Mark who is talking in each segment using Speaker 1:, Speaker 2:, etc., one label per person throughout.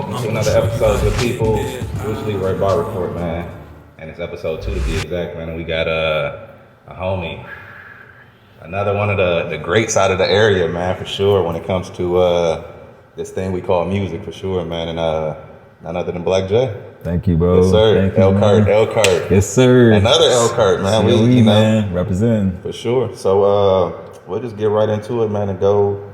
Speaker 1: welcome to another episode of The People. It's Leroy Bar Report, man. And it's episode 2 to be exact, man. And we got a homie. Another one of the greats out of the area, man, for sure, when it comes to this thing we call music, for sure, man. And none other than Black J.
Speaker 2: Thank you, bro.
Speaker 1: Yes, sir.
Speaker 2: Thank you,
Speaker 1: Elkhart.
Speaker 2: Yes, sir.
Speaker 1: Another Elkhart, man.
Speaker 2: We man, representing.
Speaker 1: For sure. So we'll just get right into it, man, and go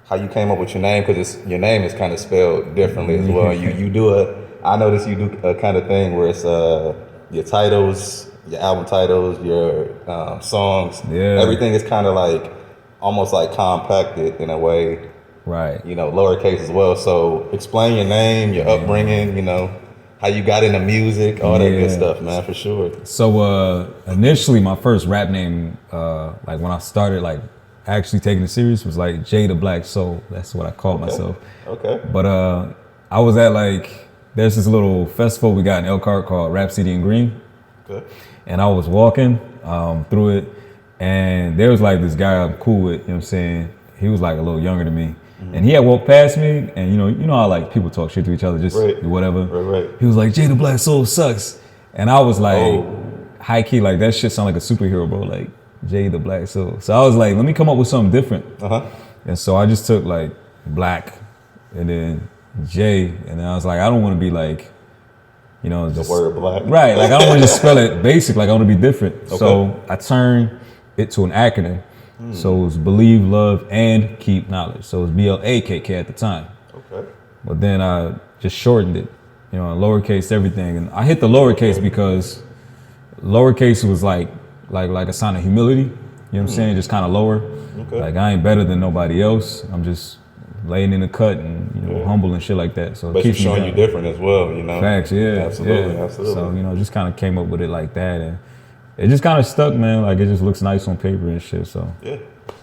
Speaker 1: how you came up with your name, because your name is kind of spelled differently as well. You do I notice you do a kind of thing where it's your titles, your album titles, your songs.
Speaker 2: Yeah.
Speaker 1: Everything is kind of like almost like compacted in a way.
Speaker 2: Right.
Speaker 1: You know, lowercase as well. So explain your name, your upbringing, you know, how you got into music, all that good stuff, man, for sure.
Speaker 2: So initially my first rap name, like when I started like actually taking it serious, was like J the Black Soul. That's what I called myself.
Speaker 1: Okay.
Speaker 2: But I was at like, there's this little festival we got in Elkhart called Rap City and Green.
Speaker 1: Okay.
Speaker 2: And I was walking through it, and there was like this guy I'm cool with, you know what I'm saying? He was like a little younger than me. And he had walked past me, and you know how like people talk shit to each other, just whatever.
Speaker 1: Right.
Speaker 2: He was like, J the Black Soul sucks. And I was like, high key, like that shit sound like a superhero, bro. Like J the Black Soul. So I was like, let me come up with something different. And so I just took like Black and then J, and then I was like, I don't want to be like, you know, just
Speaker 1: the word Black.
Speaker 2: Right, like I don't want to just spell it basic, like I want to be different. Okay. So I turned it to an acronym. So it was Believe, Love, and Keep Knowledge. So it was BLKK at the time. Okay. But then I just shortened it, you know, lowercase everything. And I hit the lowercase because lowercase was like a sign of humility. You know what I'm saying? Just kind of lower. Okay. Like I ain't better than nobody else. I'm just laying in the cut and, you know, humble and shit like that. So
Speaker 1: but it's showing you different as well, you know?
Speaker 2: Facts, yeah.
Speaker 1: Absolutely.
Speaker 2: So, you know, just kind of came up with it like that. And it just kind of stuck, man. Like, it just looks nice on paper and shit, so.
Speaker 1: Yeah,
Speaker 2: you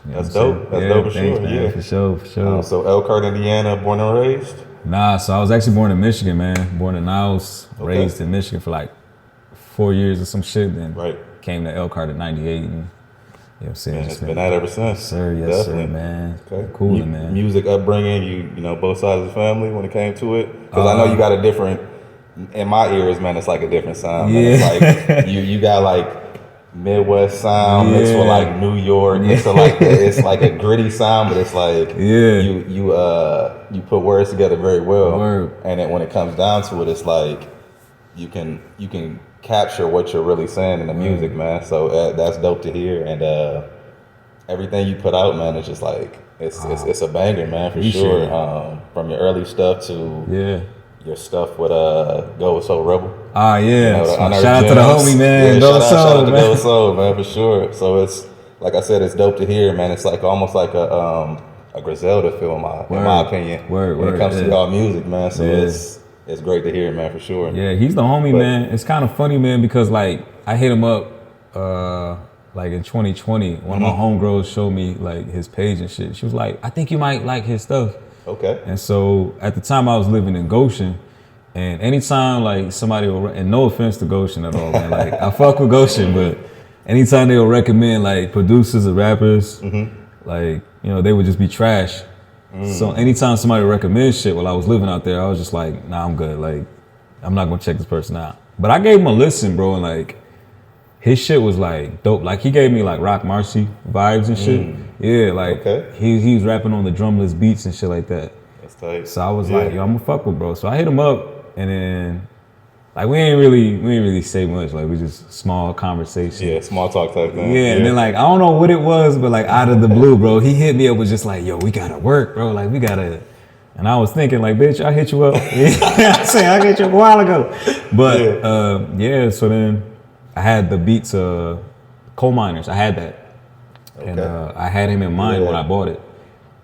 Speaker 2: know
Speaker 1: that's dope. That's dope for
Speaker 2: thanks,
Speaker 1: sure,
Speaker 2: man. For sure.
Speaker 1: So Elkhart, Indiana, born and raised?
Speaker 2: Nah, so I was actually born in Michigan, man. Born in Niles, raised in Michigan for like 4 years or some shit. Then came to Elkhart in 98. And, you know what I'm saying?
Speaker 1: Man, it's been that ever since.
Speaker 2: Sir, yes, sir, man. Okay. Coolin', man.
Speaker 1: Music upbringing, you know, both sides of the family when it came to it? Because I know you got a different, in my ears, man, it's like a different sound. Man. It's like, you got like Midwest sound mixed with like New York, mixed with like it's like a gritty sound, but it's like you put words together very well. And then when it comes down to it, it's like you can capture what you're really saying in the music, man. So that's dope to hear. And everything you put out, man, it's just like it's a banger, man, for sure. From your early stuff to your stuff with Go So Rebel.
Speaker 2: Ah, yeah.
Speaker 1: You know,
Speaker 2: shout out to the homie, man. Go
Speaker 1: shout
Speaker 2: So,
Speaker 1: out to
Speaker 2: man.
Speaker 1: Go So, man, for sure. So it's, like I said, it's dope to hear, man. It's like almost like a Griselda feel, in my opinion. When it comes to y'all music, man. So it's great to hear, man, for sure.
Speaker 2: Yeah, he's the homie, man. It's kind of funny, man, because like I hit him up like in 2020. One of my homegirls showed me like his page and shit. She was like, I think you might like his stuff. Okay. And so at the time I was living in Goshen, and anytime like somebody will, and no offense to Goshen at all, man, like I fuck with Goshen, but anytime they will recommend like producers or rappers, like, you know, they would just be trash. So anytime somebody would recommend shit while I was living out there, I was just like, nah, I'm good. Like, I'm not gonna check this person out. But I gave him a listen, bro, and like his shit was like dope. Like he gave me like Rock Marcy vibes and shit. Yeah, like he was rapping on the drumless beats and shit like that.
Speaker 1: That's tight.
Speaker 2: So I was like, yo, I'm gonna fuck with bro. So I hit him up, and then like we ain't really say much. Like we just small conversation.
Speaker 1: Yeah, small talk type thing.
Speaker 2: Yeah, and then like I don't know what it was, but like out of the blue, bro, he hit me up with just like, yo, we gotta work, bro. Like we gotta. And I was thinking like, bitch, I hit you up. I'm saying I hit you up a while ago. But so then I had the beats Coal Miners. I had that. And I had him in mind when I bought it.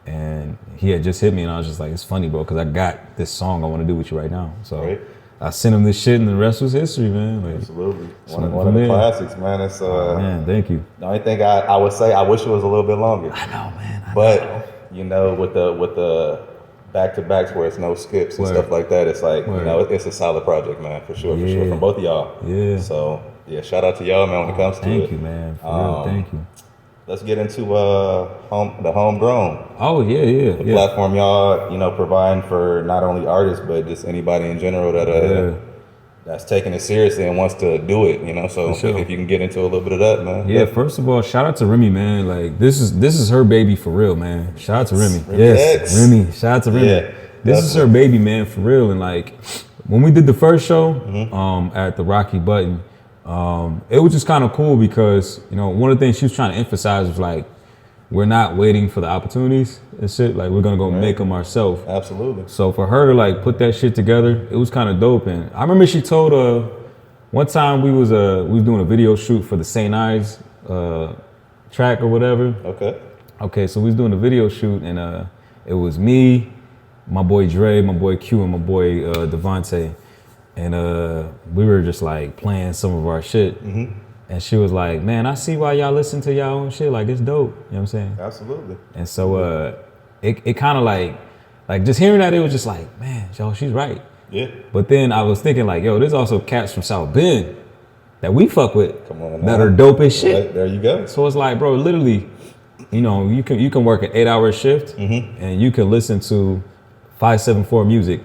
Speaker 2: And he had just hit me, and I was just like, it's funny, bro, because I got this song I want to do with you right now. So I sent him this shit, and the rest was history, man. Like,
Speaker 1: absolutely. One of the classics, man. It's
Speaker 2: man, thank you.
Speaker 1: The only thing I would say, I wish it was a little bit longer.
Speaker 2: I know, man.
Speaker 1: But you know, with the back-to-backs where it's no skips and stuff like that, it's like, you know, it's a solid project, man, for sure, from both of y'all. Yeah. So, yeah, shout out to y'all, man, when it comes to it.
Speaker 2: Thank you, man. For real, thank you.
Speaker 1: let's get into the homegrown.
Speaker 2: Oh yeah.
Speaker 1: The platform y'all providing for not only artists but just anybody in general that that's taking it seriously and wants to do it. So
Speaker 2: sure.
Speaker 1: if you can get into a little bit of that, man.
Speaker 2: Yeah. First of all, shout out to Remy, man. Like this is her baby for real, man. Shout out to Remy.
Speaker 1: X.
Speaker 2: Remy. Shout out to Remy.
Speaker 1: Yeah,
Speaker 2: this is her baby, man, for real. And like when we did the first show at the Rocky Button, it was just kind of cool because one of the things she was trying to emphasize was like we're not waiting for the opportunities and shit. Like we're gonna go make them ourselves.
Speaker 1: Absolutely.
Speaker 2: So for her to like put that shit together, it was kind of dope. And I remember she told one time we was doing a video shoot for the St. Ives track or whatever. Okay, so we was doing a video shoot and it was me, my boy Dre, my boy Q, and my boy Devontae. And we were just like playing some of our shit. And she was like, man, I see why y'all listen to y'all own shit. Like, it's dope. You know what I'm saying?
Speaker 1: Absolutely.
Speaker 2: And so it kind of like just hearing that, it was just like, man, yo, she's right.
Speaker 1: Yeah.
Speaker 2: But then I was thinking like, yo, there's also cats from South Bend that we fuck with.
Speaker 1: Come on,
Speaker 2: that are dope as shit.
Speaker 1: Right, there you go.
Speaker 2: So it's like, bro, literally, you can work an 8-hour shift and you can listen to 574 music.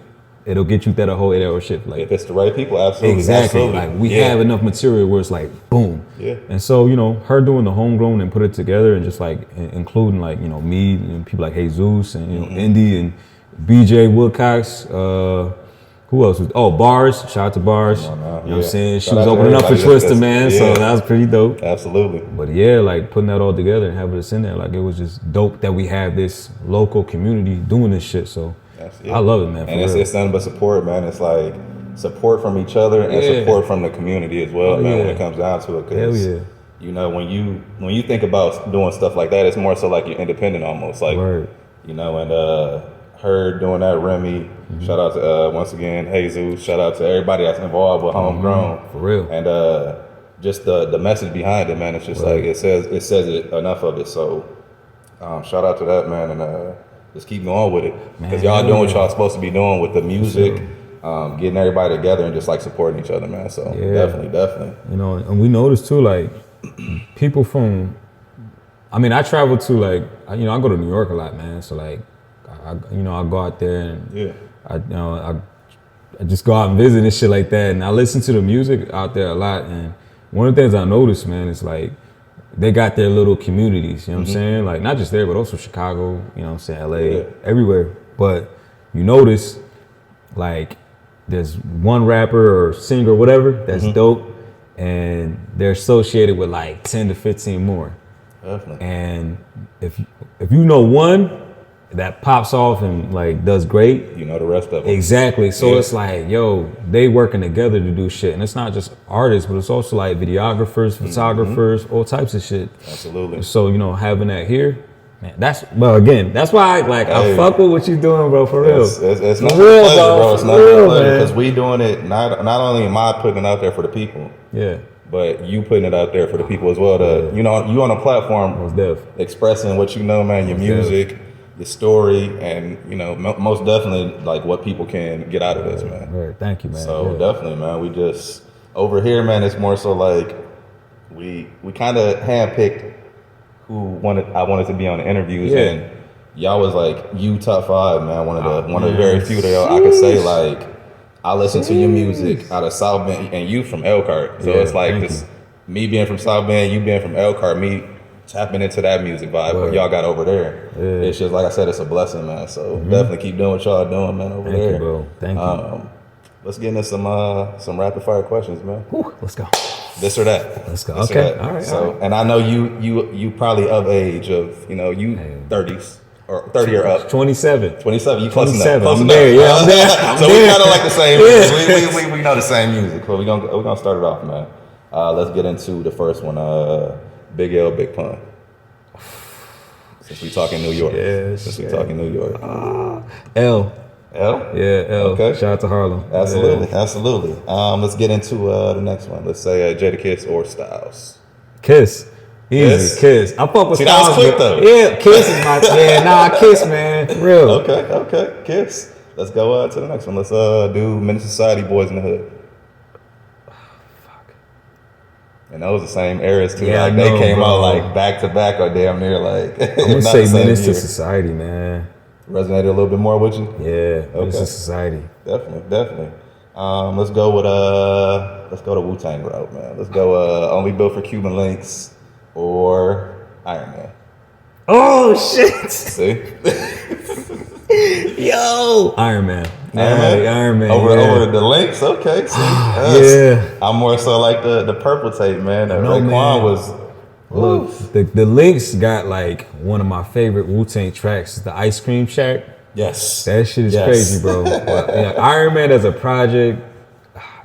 Speaker 2: It'll get you that a whole 8-hour shift. Like
Speaker 1: if it's the right people, absolutely.
Speaker 2: Exactly.
Speaker 1: Absolutely.
Speaker 2: Like we have enough material where it's like boom.
Speaker 1: Yeah.
Speaker 2: And so, her doing the homegrown and put it together and just like including like, me and people like Jesus and Indy and BJ Wilcox, who else was Bars, shout out to Bars. You know what I'm saying? She was opening up for Twister, man. Yeah. So that was pretty dope.
Speaker 1: Absolutely.
Speaker 2: But yeah, like putting that all together and having us in there, like it was just dope that we have this local community doing this shit. So I love it, man.
Speaker 1: And it's nothing but support, man. It's like support from each other and support from the community as well, man. When it comes down to it, because when you think about doing stuff like that, it's more so like you're independent almost, like and her doing that, Remy. Shout out to once again Jesus. Shout out to everybody that's involved with homegrown
Speaker 2: for real.
Speaker 1: And just the message behind it, man. It's just like it says it enough of it. So shout out to that, man, and just keep going with it, because y'all doing what y'all supposed to be doing with the music, getting everybody together and just like supporting each other, man. So definitely.
Speaker 2: And we noticed too, like people from, I travel to like, I go to New York a lot, man. So like, I go out there and I just go out and visit and shit like that, and I listen to the music out there a lot. And one of the things I noticed, man, is like they got their little communities, you know what I'm saying? Like not just there, but also Chicago, you know what I'm saying, LA, everywhere. But you notice like there's one rapper or singer or whatever that's dope, and they're associated with like 10 to 15 more. Definitely. And if you know one that pops off and like does great,
Speaker 1: you know the rest of them.
Speaker 2: Exactly. So it's like, yo, they working together to do shit. And it's not just artists, but it's also like videographers, photographers, all types of shit.
Speaker 1: Absolutely.
Speaker 2: So, having that here, man, that's why I fuck with what you doing, bro, for real.
Speaker 1: It's not a pleasure, bro. It's not a pleasure, because we doing it, not only am I putting it out there for the people. Yeah. But you putting it out there for the people as well. You on a platform expressing what man, your music, your story, and most definitely like what people can get out of this, man.
Speaker 2: Right. Thank you, man.
Speaker 1: So definitely, man, we just over here, man, it's more so like we kind of handpicked who I wanted to be on the interviews, and y'all was like you top 5, man. One of the very few that I could say like I listen to your music out of South Bend, and you from Elkhart. So it's like this, me being from South Bend, you being from Elkhart, me tapping into that music vibe what y'all got over there. It's just like I said, it's a blessing, man. So definitely keep doing what y'all doing, man, over there.
Speaker 2: Thank you, bro. Thank you.
Speaker 1: Let's get into some rapid fire questions, man.
Speaker 2: Whew, let's go.
Speaker 1: This or that.
Speaker 2: Let's go. Okay. All right.
Speaker 1: So, and I know you probably of age of you 30s or 30 or up.
Speaker 2: 27.
Speaker 1: 27. You close enough.
Speaker 2: I'm there. Yeah, I'm there.
Speaker 1: So we kind of like the same music. We know the same music. But we're gonna start it off, man. Let's get into the first one. Big L, Big Pun. Since we talking New York.
Speaker 2: L.
Speaker 1: L?
Speaker 2: Yeah, L.
Speaker 1: Okay.
Speaker 2: Shout out to Harlem.
Speaker 1: Absolutely. Let's get into the next one. Let's say Jadakiss or Styles.
Speaker 2: Kiss. Easy. Kiss. I fuck with Styles.
Speaker 1: That was quick though.
Speaker 2: Yeah, Kiss is my Kiss, man. For real.
Speaker 1: Okay. Kiss. Let's go to the next one. Let's do Menace Society, Boys in the Hood. And those the same eras too.
Speaker 2: Yeah,
Speaker 1: like they came out like back to back or damn near like.
Speaker 2: I'm gonna say Menace to Society, man.
Speaker 1: Resonated a little bit more with you?
Speaker 2: Yeah, Menace to Society.
Speaker 1: Definitely. Let's go to Wu-Tang route, man. Let's go Only Built for Cuban Links or Iron Man.
Speaker 2: Oh shit!
Speaker 1: See?
Speaker 2: Yo! Iron Man. Iron Man.
Speaker 1: Over the Links? Okay. See?
Speaker 2: Yeah.
Speaker 1: I'm more so like the purple tape, man. Raekwon was.
Speaker 2: Look, the Links got like one of my favorite Wu-Tang tracks, the Ice Cream Shack.
Speaker 1: Yes.
Speaker 2: That shit is crazy, bro. But, yeah, Iron Man as a project,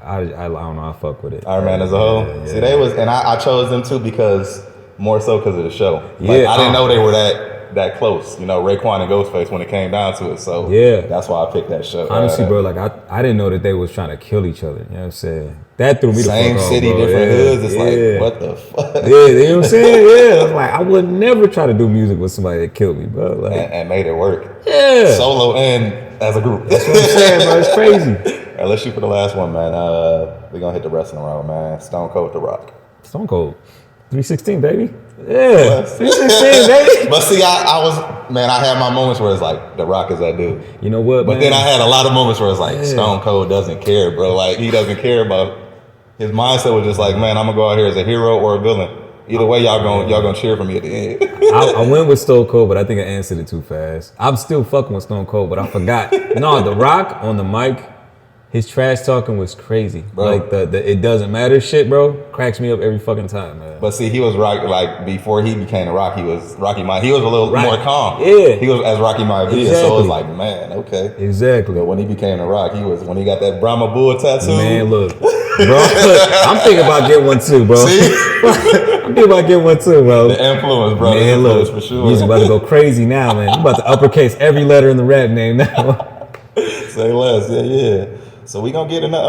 Speaker 2: I don't know, I fuck with it.
Speaker 1: Iron Man as a whole? Yeah. See, they was, and I chose them too because, more so because of the show. Like,
Speaker 2: yeah.
Speaker 1: I didn't know they were that close, you know, Raekwon and Ghostface when it came down to it. So
Speaker 2: yeah,
Speaker 1: that's why I picked that show.
Speaker 2: Honestly, bro, like I didn't know that they was trying to kill each other. You know what I'm saying? That threw me the fuck off.
Speaker 1: Same city, different hoods. It's like, what the fuck?
Speaker 2: Yeah, you know what I'm saying? Yeah, like I would never try to do music with somebody that killed me, bro. Like,
Speaker 1: and made it work.
Speaker 2: Yeah,
Speaker 1: solo and as a group.
Speaker 2: That's what I'm saying, bro. It's crazy.
Speaker 1: All right, let's shoot for the last one, man. We're gonna hit the wrestling round, man. Stone Cold The Rock.
Speaker 2: Stone Cold. 316, baby. Yeah, 316, baby.
Speaker 1: But see, I had my moments where it's like, The Rock is that dude.
Speaker 2: You know what,
Speaker 1: But then I had a lot of moments where it's like, Stone Cold doesn't care, bro. Like, he doesn't care about, his mindset was just like, man, I'm gonna go out here as a hero or a villain. Either way, y'all gonna cheer for me at the end.
Speaker 2: I went with Stone Cold, but I think I answered it too fast. I'm still fucking with Stone Cold, but I forgot. No, The Rock on the mic, his trash talking was crazy, bro. Like the it doesn't matter shit, bro, cracks me up every fucking time, man.
Speaker 1: But see, he was like before he became The Rock, he was Rocky Mike. He was a little more calm.
Speaker 2: Yeah,
Speaker 1: he was as Rocky might be. So it was like, man, okay,
Speaker 2: exactly.
Speaker 1: But when he became The Rock, when he got that Brahma Bull tattoo.
Speaker 2: Man, look, bro, I'm thinking about getting one too, bro.
Speaker 1: See,
Speaker 2: I'm thinking about getting one too, bro.
Speaker 1: The influence, bro.
Speaker 2: Man,
Speaker 1: the influence for sure.
Speaker 2: He's about to go crazy now, man. I'm about to uppercase every letter in the rap name now.
Speaker 1: Say less, yeah. So we gonna get in the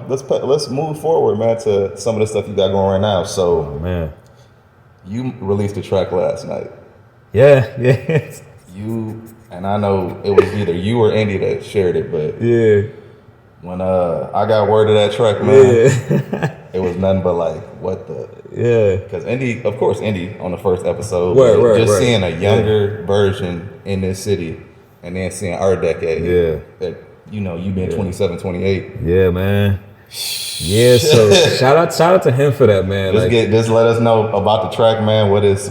Speaker 1: let's move forward, man, to some of the stuff you got going right now. So,
Speaker 2: man,
Speaker 1: you released a track last night.
Speaker 2: Yeah.
Speaker 1: You and I know it was either you or Indy that shared it, but
Speaker 2: yeah,
Speaker 1: when I got word of that track, man, it was nothing but like, what the because Indy on the first episode, seeing a younger version in this city, and then seeing our decade, that. You know, you being 27, 28.
Speaker 2: Yeah, man. Yeah, so shout out to him for that, man.
Speaker 1: Just let us know about the track, man. What is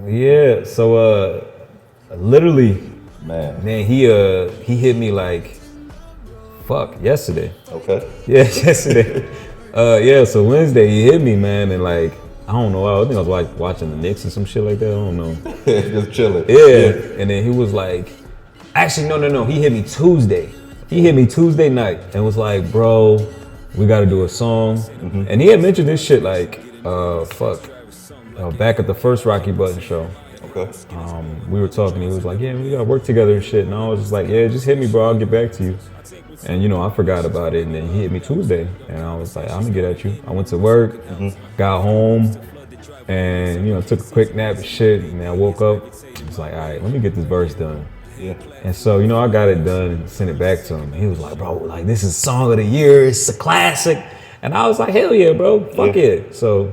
Speaker 2: Yeah, so literally,
Speaker 1: man,
Speaker 2: he hit me like yesterday.
Speaker 1: Okay.
Speaker 2: Yeah, yesterday. So Wednesday he hit me, man, and like I don't know, I think I was like watching the Knicks or some shit like that. I don't know.
Speaker 1: Just chilling.
Speaker 2: Yeah. And then he was like, actually, no. He hit me Tuesday. He hit me Tuesday night and was like, bro, we got to do a song. Mm-hmm. And he had mentioned this shit like, back at the first Rocky Button show.
Speaker 1: Okay.
Speaker 2: We were talking. He was like, yeah, we got to work together and shit. And I was just like, yeah, just hit me, bro. I'll get back to you. And, you know, I forgot about it. And then he hit me Tuesday. And I was like, I'm going to get at you. I went to work, got home, and, you know, took a quick nap and shit. And then I woke up. I was like, all right, let me get this verse done.
Speaker 1: Yeah.
Speaker 2: And so, you know, I got it done and sent it back to him. And he was like, bro, like, this is song of the year. It's a classic. And I was like, hell yeah, bro. Fuck it. So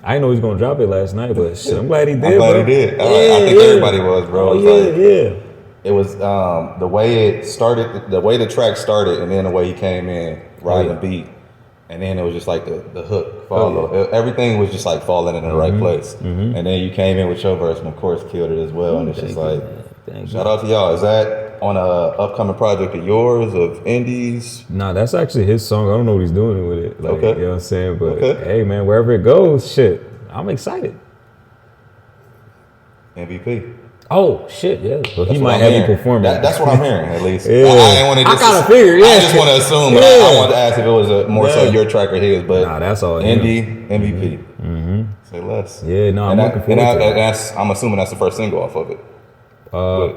Speaker 2: I didn't know he was going to drop it last night, but shit, I'm glad he did,
Speaker 1: I'm glad he did. I think everybody was, bro. It was the way it started, the way the track started, and then the way he came in, riding the beat. And then it was just like the hook follow. Everything was just like falling in the right place. Mm-hmm. And then you came in with your verse and of course killed it as well. And it's just like, shout out to y'all. Is that on a upcoming project of yours, of Indy's?
Speaker 2: Nah, that's actually his song. I don't know what he's doing with it. Like, you know what I'm saying? But hey, man, wherever it goes, shit, I'm excited.
Speaker 1: MVP.
Speaker 2: Oh shit, yeah. So he might have me performing.
Speaker 1: That's what I'm hearing, at least.
Speaker 2: I didn't want to. I kind of figured.
Speaker 1: I just want to assume, but I wanted to ask if it was more so your track or his. But
Speaker 2: nah, that's all.
Speaker 1: Indy, MVP. Mm-hmm. Say less.
Speaker 2: Yeah, no, I'm looking forward to
Speaker 1: it. I'm assuming that's the first single off of it.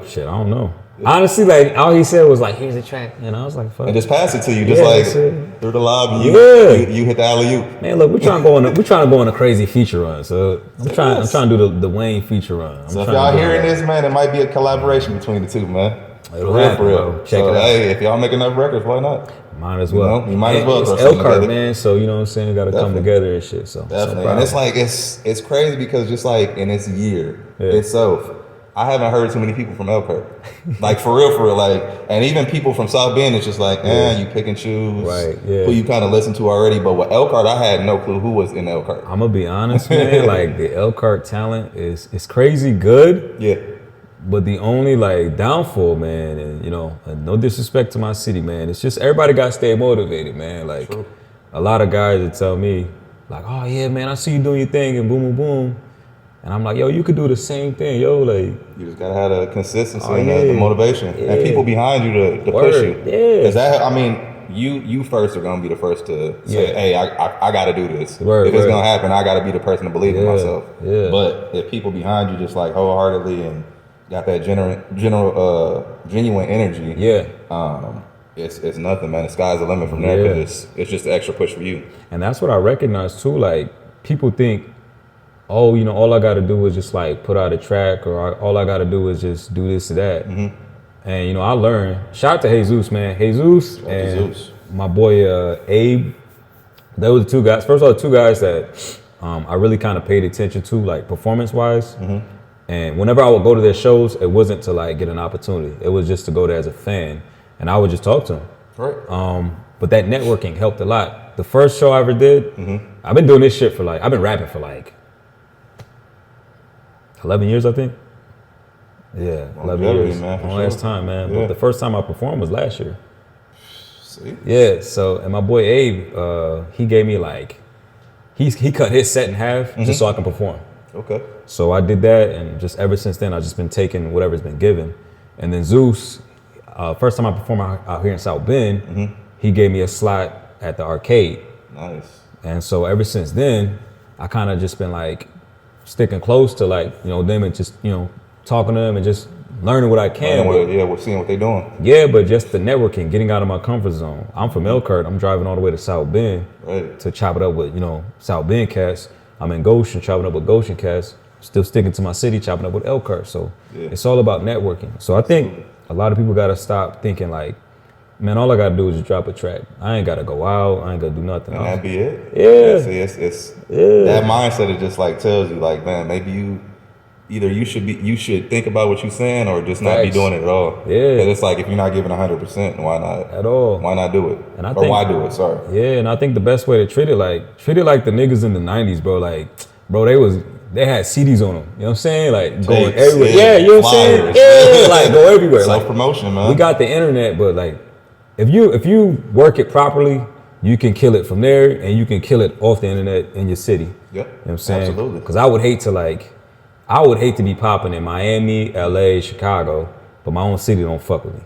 Speaker 2: Shit, I don't know. Honestly, like all he said was like, "Here's a track," and I was like, "Fuck."
Speaker 1: And just pass it to you, just like through the lobby. You hit the alley-oop.
Speaker 2: Man, look, we're trying to go on a crazy feature run. So I'm trying to do the Wayne feature run.
Speaker 1: So if y'all hearing this, man, it might be a collaboration between the two, man.
Speaker 2: It'll happen,
Speaker 1: for real.
Speaker 2: bro. Check it out.
Speaker 1: Hey, if y'all make enough records, why not?
Speaker 2: Might as well.
Speaker 1: You might as well.
Speaker 2: It's Elkhart, man. So you know what I'm saying. Got to come together and shit. So
Speaker 1: definitely. And it's like it's crazy because just like in this year itself, I haven't heard too many people from Elkhart. Like for real. Like, and even people from South Bend, it's just like, you pick and choose who you kind of listen to already. But with Elkhart, I had no clue who was in Elkhart.
Speaker 2: I'm gonna be honest, man. Like the Elkhart talent is crazy good.
Speaker 1: Yeah.
Speaker 2: But the only like downfall, man, and no disrespect to my city, man, it's just everybody got to stay motivated, man. Like a lot of guys that tell me, like, oh yeah, man, I see you doing your thing and boom, boom, boom. And I'm like, yo, you could do the same thing, yo. Like,
Speaker 1: you just gotta have the consistency and the motivation, and people behind you to push you.
Speaker 2: Yeah,
Speaker 1: because that, I mean, you first are gonna be the first to say, hey, I gotta do this. If it's gonna happen, I gotta be the person to believe in myself. Yeah. But if people behind you just like wholeheartedly and got that genuine energy, it's nothing, man. The sky's the limit from there. Because it's just an extra push for you. And
Speaker 2: that's what I recognize too. Like people think, oh, all I got to do is just like put out a track, or all I got to do is just do this or that. And I learned. Shout out to Jesus, man. Jesus and my boy Abe. They were the two guys. First of all, the two guys that I really kind of paid attention to, like performance wise. And whenever I would go to their shows, it wasn't to like get an opportunity. It was just to go there as a fan, and I would just talk to them.
Speaker 1: Right.
Speaker 2: But that networking helped a lot. The first show I ever did, I've been doing this shit for I've been rapping for 11 years, I think. Yeah, 11 years. Man, last time, man. But the first time I performed was last year.
Speaker 1: See?
Speaker 2: Yeah. So, and my boy Abe, he gave me he cut his set in half just so I can perform.
Speaker 1: Okay.
Speaker 2: So I did that, and just ever since then, I've just been taking whatever's been given. And then Zeus, first time I performed out here in South Bend, he gave me a slot at the arcade.
Speaker 1: Nice.
Speaker 2: And so ever since then, I kind of just been sticking close to them and just talking to them and just learning what I can.
Speaker 1: We're seeing what they're doing.
Speaker 2: Yeah, but just the networking, getting out of my comfort zone. I'm from Elkhart. I'm driving all the way to South Bend to chop it up with South Bend cats. I'm in Goshen, chopping up with Goshen cats, still sticking to my city, chopping up with Elkhart. So it's all about networking. So I think a lot of people got to stop thinking man, all I got to do is just drop a track. I ain't got to go out. I ain't got to do nothing.
Speaker 1: And that be it.
Speaker 2: Yeah.
Speaker 1: See, it's that mindset, it just tells you man, maybe you should think about what you're saying or just not be doing it at all. Yeah. Because it's if you're not giving 100%, why not? At all. Why not do it? Why do it? Sorry.
Speaker 2: Yeah, and I think the best way to treat it like the niggas in the 90s, bro. They had CDs on them. You know what I'm saying? Going everywhere. Yeah, you know what I'm saying? Yeah, go everywhere.
Speaker 1: Self-promotion, man.
Speaker 2: We got the internet, but if you work it properly, you can kill it from there, and you can kill it off the internet in your city.
Speaker 1: Yep.
Speaker 2: You know what I'm saying?
Speaker 1: Absolutely.
Speaker 2: Because I would hate to be popping in Miami, LA, Chicago, but my own city don't fuck with me.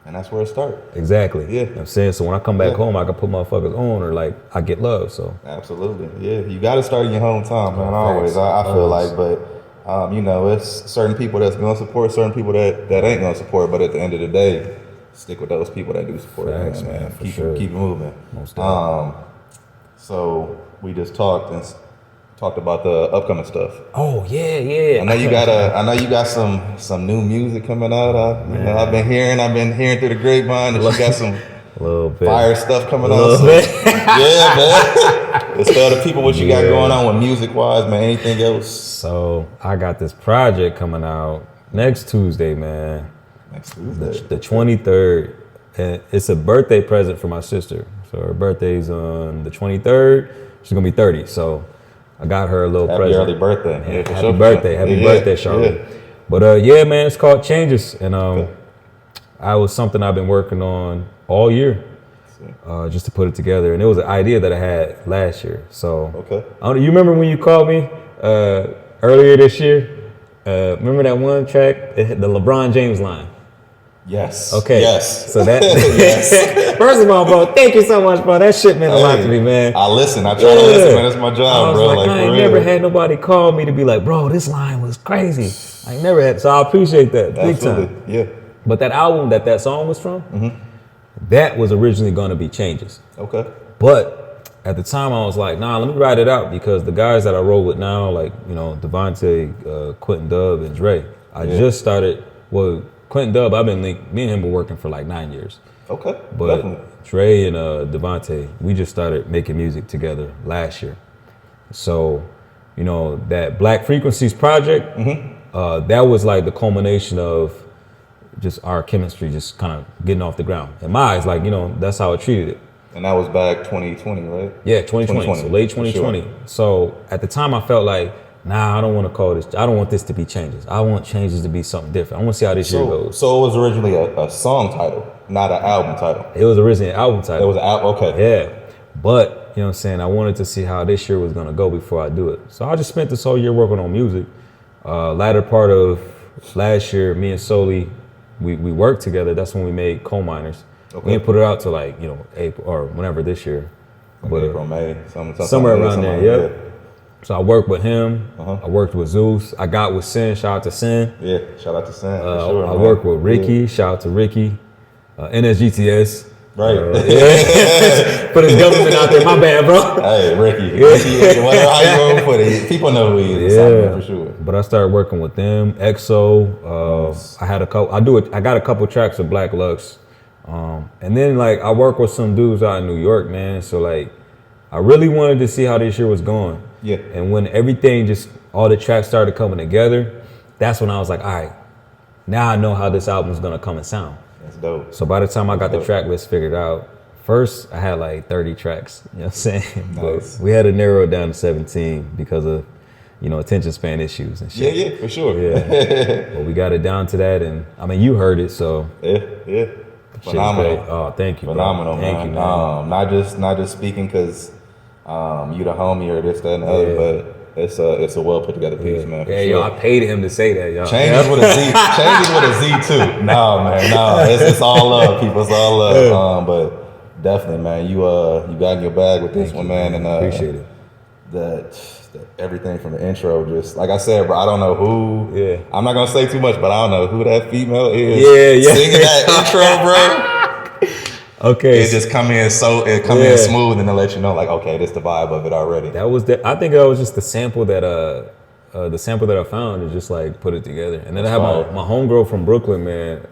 Speaker 1: And that's where it starts.
Speaker 2: Exactly.
Speaker 1: Yeah.
Speaker 2: You know what I'm saying? So when I come back home, I can put motherfuckers on, or I get love. So
Speaker 1: absolutely. Yeah. You got to start in your hometown, man. Always. I feel but it's certain people that's going to support, certain people that ain't going to support. But at the end of the day, stick with those people that do support.
Speaker 2: Facts,
Speaker 1: man. Keep it moving.
Speaker 2: Most definitely.
Speaker 1: So we just talked about the upcoming stuff.
Speaker 2: Oh yeah.
Speaker 1: I know you got some new music coming out. I've been hearing through the grapevine that you got some fire stuff coming out. Yeah, man. Let's tell the people what you got going on with music wise, man. Anything else?
Speaker 2: So I got this project coming out next Tuesday, man.
Speaker 1: Next Tuesday,
Speaker 2: the 23rd, and it's a birthday present for my sister. So her birthday's on the 23rd. She's gonna be 30. So I got her a little present.
Speaker 1: Happy early birthday.
Speaker 2: Yeah, happy birthday, Charlotte. Yeah. But man, it's called Changes. And I was something I've been working on all year, just to put it together. And it was an idea that I had last year. So you remember when you called me earlier this year? Remember that one track, the LeBron James line?
Speaker 1: Yes.
Speaker 2: Okay.
Speaker 1: Yes.
Speaker 2: So that. First of all, bro, thank you so much, bro. That shit meant a lot to me, man.
Speaker 1: I listen. I try to listen, man. That's my job, bro.
Speaker 2: I ain't never had nobody call me to be like, bro, this line was crazy. I ain't never had. So I appreciate that big time.
Speaker 1: Yeah.
Speaker 2: But that album that song was from, that was originally going to be Changes.
Speaker 1: Okay.
Speaker 2: But at the time, I was like, nah, let me write it out, because the guys that I roll with now, Devontae, Quentin Dub, and Dre, I just started. Well, Quentin Dub, I've been linked. Me and him were working for like 9 years.
Speaker 1: Okay,
Speaker 2: But
Speaker 1: definitely.
Speaker 2: Dre and Devontae, we just started making music together last year. So, you know, that Black Frequencies project, that was like the culmination of just our chemistry just kind of getting off the ground. In my eyes, like, you know, that's how I treated it.
Speaker 1: And that was back 2020, right?
Speaker 2: Yeah, 2020. So late 2020. Sure. So at the time I felt like, nah, I don't want to call this, I don't want this to be changes. I want changes to be something different. I want to see how this year goes.
Speaker 1: So it was originally a song title, not an album title.
Speaker 2: It was originally an album title.
Speaker 1: It was an album, okay.
Speaker 2: Yeah. But, you know what I'm saying, I wanted to see how this year was going to go before I do it. So I just spent this whole year working on music. Latter part of last year, me and Soli, we worked together. That's when we made Coal Miners. Okay. We didn't put it out till like, you know, April or whenever this year.
Speaker 1: But April, May,
Speaker 2: somewhere around there, yep. So I worked with him. I worked with Zeus. I got with Sin. Shout out to Sin.
Speaker 1: Yeah, shout out to Sin. For sure,
Speaker 2: I worked with Ricky. Shout out to Ricky. NSGTS.
Speaker 1: Right.
Speaker 2: Put his government out there. My bad, bro.
Speaker 1: Hey, Ricky. Whatever how you want to put it. People know who he is. Yeah, for sure.
Speaker 2: But I started working with them. EXO. I had a couple. I got a couple tracks with Black Lux. And then like I work with some dudes out in New York, man. So like I really wanted to see how this year was going.
Speaker 1: Yeah.
Speaker 2: And when everything just all the tracks started coming together, that's when I was like, all right, now I know how this album's gonna come and sound.
Speaker 1: That's dope.
Speaker 2: So by the time I got the track list figured out, first I had like 30 tracks. You know what I'm saying?
Speaker 1: Nice.
Speaker 2: But we had to narrow it down to 17 because of, you know, attention span issues and shit.
Speaker 1: Yeah, for sure.
Speaker 2: Yeah. But we got it down to that, and I mean you heard it, so
Speaker 1: yeah. Phenomenal.
Speaker 2: Oh, thank you,
Speaker 1: Phenomenal,
Speaker 2: bro.
Speaker 1: man.
Speaker 2: Thank you, man.
Speaker 1: Not just speaking because you the homie or this, that, and the other, but it's a well put together piece, man.
Speaker 2: Yeah, sure. Yo, I paid him to say that, y'all.
Speaker 1: Changes with a Z. Changes with a Z too. Nah, man. Nah, it's all love, people. It's all love. But definitely, man. You got in your bag with this one, man. And
Speaker 2: appreciate it.
Speaker 1: That everything from the intro, just like I said, bro. I don't know who.
Speaker 2: Yeah.
Speaker 1: I'm not gonna say too much, but I don't know who that female is.
Speaker 2: Yeah.
Speaker 1: Singing that intro, bro.
Speaker 2: Okay.
Speaker 1: It just come in smooth, and then let you know, like, okay, this the vibe of it already.
Speaker 2: That was I think that was just the sample that I found and just like put it together. And then I have my homegirl from Brooklyn, man.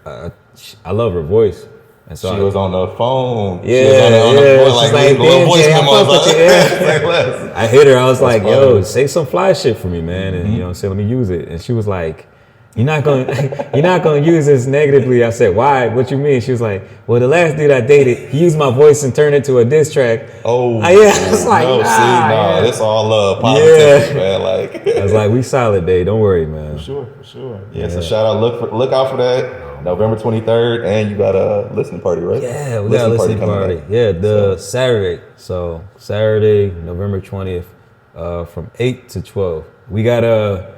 Speaker 2: I love her voice. And so
Speaker 1: she was on the phone.
Speaker 2: Yeah,
Speaker 1: she was on the phone, like little voice memos.
Speaker 2: I hit her. I was like, "Yo, say some fly shit for me, man." And you know, say, "Let me use it." And she was like, you're not gonna use this negatively. I said, why? What you mean? She was like, well, the last dude I dated, he used my voice and turned it into a diss track.
Speaker 1: Oh,
Speaker 2: yeah. I was like,
Speaker 1: it's all love, positivity, man. Like,
Speaker 2: I was like, we solid, day. Don't worry, man.
Speaker 1: For sure. Yeah. So shout out, look out for that. November 23rd, and you got a listening party, right?
Speaker 2: Yeah, we got a listening party. Yeah, Saturday. So Saturday, November 20th, from 8 to 12. We got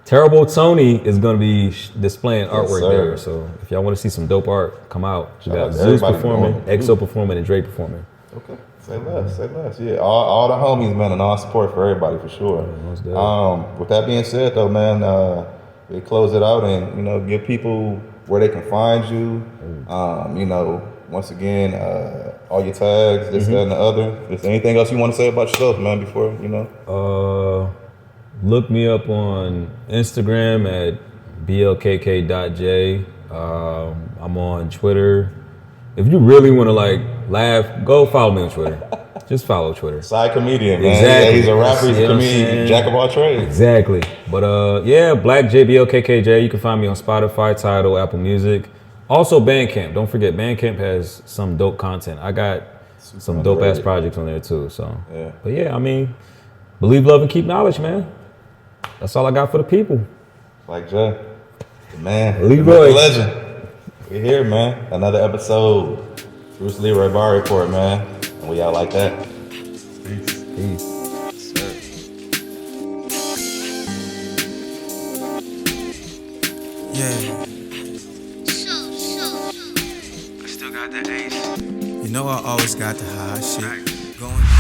Speaker 2: Terrible Tony is going to be displaying artwork there. So if y'all want to see some dope art, come out. We got Zeus performing, EXO performing, and Dre performing.
Speaker 1: Okay. Say less. Yeah, all the homies, man, and all support for everybody for sure. With that being said, though, man, we close it out and give people where they can find you. Once again, all your tags, this, that, and the other. Is there anything else you want to say about yourself, man? Before
Speaker 2: look me up on Instagram at blkk.j. I'm on Twitter. If you really want to laugh, go follow me on Twitter. Just follow Twitter.
Speaker 1: Side comedian, man.
Speaker 2: Exactly.
Speaker 1: Yeah, he's a rapper, he's a comedian, jack of all trades.
Speaker 2: Exactly. But Black JBLKKJ. You can find me on Spotify, Tidal, Apple Music. Also Bandcamp. Don't forget, Bandcamp has some dope content. I got some dope ass projects on there too. So
Speaker 1: yeah.
Speaker 2: But yeah, I mean, believe, love, and keep knowledge, man. That's all I got for the people.
Speaker 1: Like Jay, the man,
Speaker 2: Leroy,
Speaker 1: the legend. We here, man. Another episode. Bruce Leroy Bar Report, man. And we out like that. Peace.
Speaker 3: Yeah. I still got that ace. You know I always got the high shit going.